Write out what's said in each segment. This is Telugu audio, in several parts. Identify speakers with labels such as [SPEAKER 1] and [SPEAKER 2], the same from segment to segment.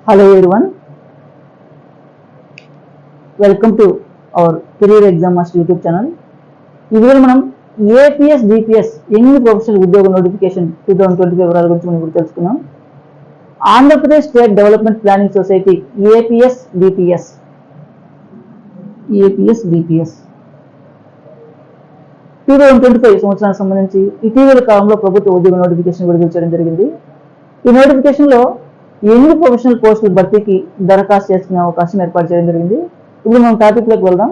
[SPEAKER 1] Hello everyone, welcome to our career exam master YouTube channel. ఈ వీడియోలో మనం APS DPS యంగ్ ప్రొఫెషనల్ ఉద్యోగ నోటిఫికేషన్ 2025 వివరాల గురించి మనం ఇప్పుడు తెలుసుకుందాం. Andhra Pradesh state development planning society APS DPS 2025 సంవత్సరానికి సంబంధించి ఇటీవల కాలంలో ప్రభుత్వ ఉద్యోగ నోటిఫికేషన్ విడుదల చేయడం జరిగింది. ఈ నోటిఫికేషన్లో యంగ్ ప్రొఫెషనల్ పోస్టుల భర్తీకి దరఖాస్తు చేసుకునే అవకాశం ఏర్పాటు చేయడం జరిగింది. ఇప్పుడు మనం టాపిక్లోకి వెళ్దాం.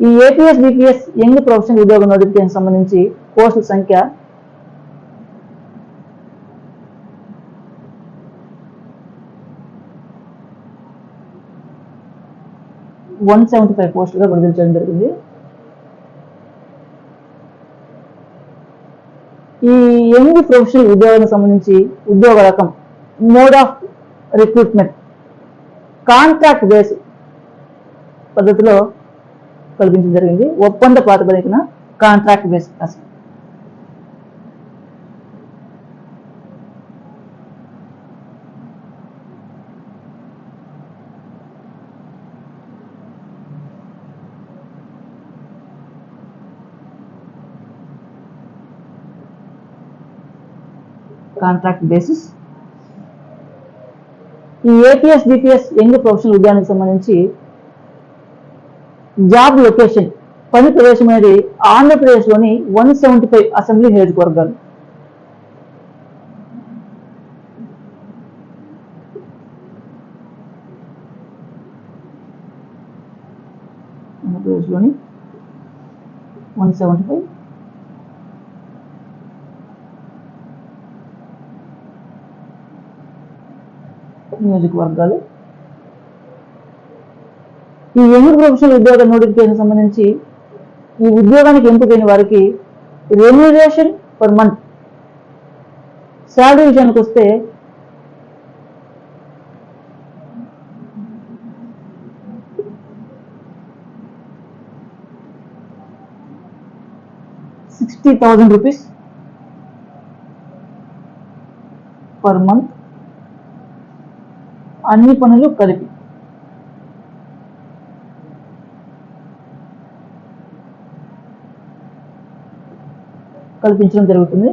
[SPEAKER 1] ఈ APS DPS యంగ్ ప్రొఫెషనల్ ఉద్యోగ నోటిఫికేషన్ సంబంధించి పోస్టుల సంఖ్య 175 పోస్టులుగా విడుదల చేయడం జరిగింది. ఈ యంగ్ ప్రొఫెషనల్ ఉద్యోగానికి సంబంధించి ఉద్యోగ రకం mode of recruitment contract base పద్ధతిలో కల్పించడం జరిగింది. ఒప్పంద ప్రాతిపదికన కాంట్రాక్ట్ బేస్ అసలు కాంట్రాక్ట్ బేసిస్. ఈ APS DPS యంగ్ ప్రొఫెషనల్ ఉద్యోగానికి సంబంధించి జాబ్ లొకేషన్ పని ప్రదేశం అనేది ఆంధ్రప్రదేశ్లోని 175 అసెంబ్లీ నియోజకవర్గాలు. ఆంధ్రప్రదేశ్లోని 175 నియోజకవర్గాలు. ఈ యంగ్ ప్రొఫెషనల్ ఉద్యోగ నోటిఫికేషన్ సంబంధించి ఈ ఉద్యోగానికి ఎంపికైన వారికి రెమ్యూనరేషన్ పర్ మంత్ శాలరీ విషయానికి వస్తే ₹60,000 పర్ మంత్, అన్ని పనులు కలిపి. కల్పించడం జరుగుతుంది.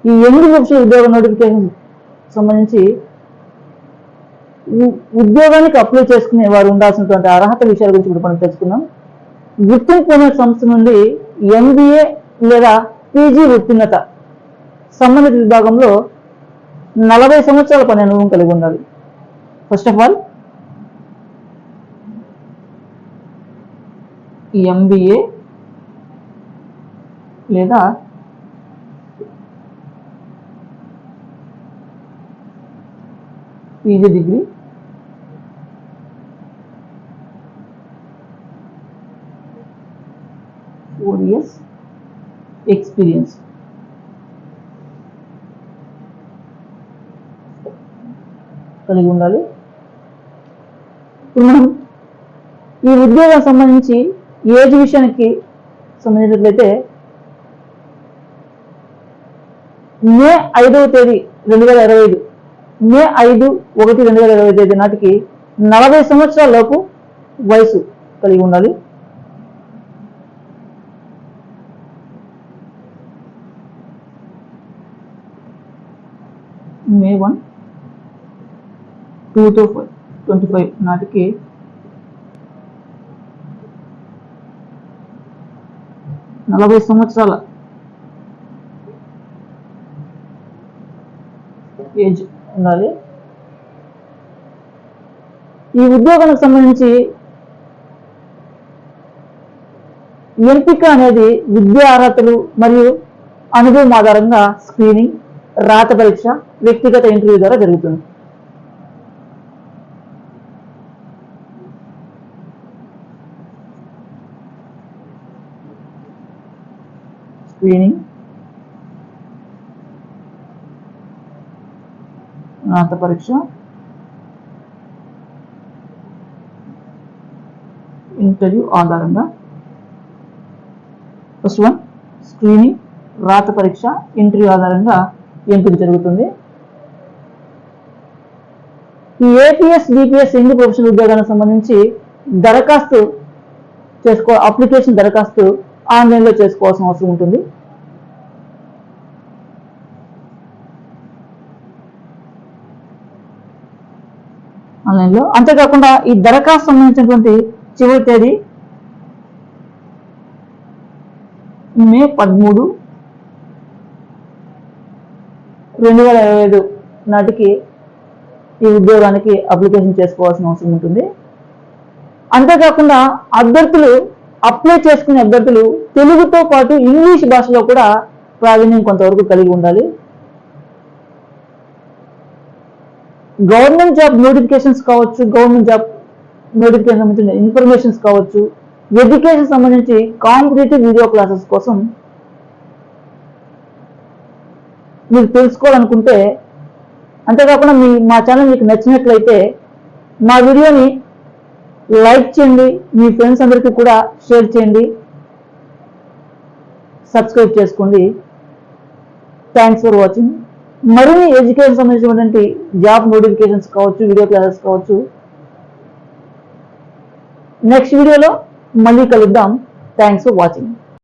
[SPEAKER 1] ఈ యంగ్ ప్రొఫెషనల్ ఉద్యోగ నోటిఫికేషన్ సంబంధించి ఉద్యోగానికి అప్లై చేసుకునే వారు ఉండాల్సినటువంటి అర్హత విషయాల గురించి ఇప్పుడు మనం తెలుసుకుందాం. గుర్తింపు పొందిన సంస్థ నుండి MBA లేదా PG ఉత్తీర్ణత సంబంధిత విభాగంలో 40 సంవత్సరాల పని అనుభవం కలిగి ఉండాలి. ఫస్ట్ ఆఫ్ ఆల్ MBA లేదా PG డిగ్రీ, 4 years ఎక్స్పీరియన్స్, కలిగి ఉండాలి. ఇప్పుడు మనం ఈ ఉద్యోగానికి సంబంధించి ఏజ్ విషయానికి సంబంధించినట్లయితే మే 5వ తేదీ 2025 మే 5/1/2025 తేదీ నాటికి 40 సంవత్సరాల లోపు వయసు కలిగి ఉండాలి. మే 1, 2025 నాటికి 40 సంవత్సరాల ఏజ్ ఉండాలి. ఈ ఉద్యోగానికి సంబంధించి ఎంపిక అనేది విద్యా అర్హతలు మరియు అనుభవం ఆధారంగా స్క్రీనింగ్, రాత పరీక్ష, వ్యక్తిగత ఇంటర్వ్యూ ద్వారా జరుగుతుంది. స్క్రీనింగ్, రాత పరీక్ష, ఇంటర్వ్యూ ఆధారంగా ఫస్ట్ వన్ స్క్రీనింగ్, రాత పరీక్ష, ఇంటర్వ్యూ ఆధారంగా ఎంపిక జరుగుతుంది. ఈ ఏపీఎస్ బీపీఎస్ యంగ్ ప్రొఫెషనల్ ఉద్యోగానికి సంబంధించి దరఖాస్తు అప్లికేషన్ దరఖాస్తు ఆన్లైన్లో చేసుకోవాల్సిన అవసరం ఉంటుంది. ఆన్లైన్లో. అంతేకాకుండా ఈ దరఖాస్తు సంబంధించినటువంటి చివరి తేదీ మే 13, 2025 నాటికి ఈ ఉద్యోగానికి అప్లికేషన్ చేసుకోవాల్సిన అవసరం ఉంటుంది. అంతేకాకుండా అప్లై చేసుకునే అభ్యర్థులు తెలుగుతో పాటు ఇంగ్లీష్ భాషలో కూడా ప్రావీణ్యం కొంతవరకు కలిగి ఉండాలి. గవర్నమెంట్ జాబ్ నోటిఫికేషన్స్ కావచ్చు, గవర్నమెంట్ జాబ్ నోటిఫికేషన్ సంబంధించిన ఇన్ఫర్మేషన్స్ కావచ్చు, ఎడ్యుకేషన్ సంబంధించి కాంపిటేటివ్ వీడియో క్లాసెస్ కోసం మీరు తెలుసుకోవాలనుకుంటే, అంతేకాకుండా మా ఛానల్ మీకు నచ్చినట్లయితే మా వీడియోని లైక్ చేయండి, మీ ఫ్రెండ్స్ అందరికీ కూడా షేర్ చేయండి, సబ్స్క్రైబ్ చేసుకోండి. Thanks for watching. మరిన్ని ఎడ్యుకేషన్ సంబంధించినటువంటి జాబ్ నోటిఫికేషన్స్ కావచ్చు, వీడియో క్లాసెస్ కావచ్చు నెక్స్ట్ వీడియోలో మళ్ళీ కలుద్దాం. Thanks for watching.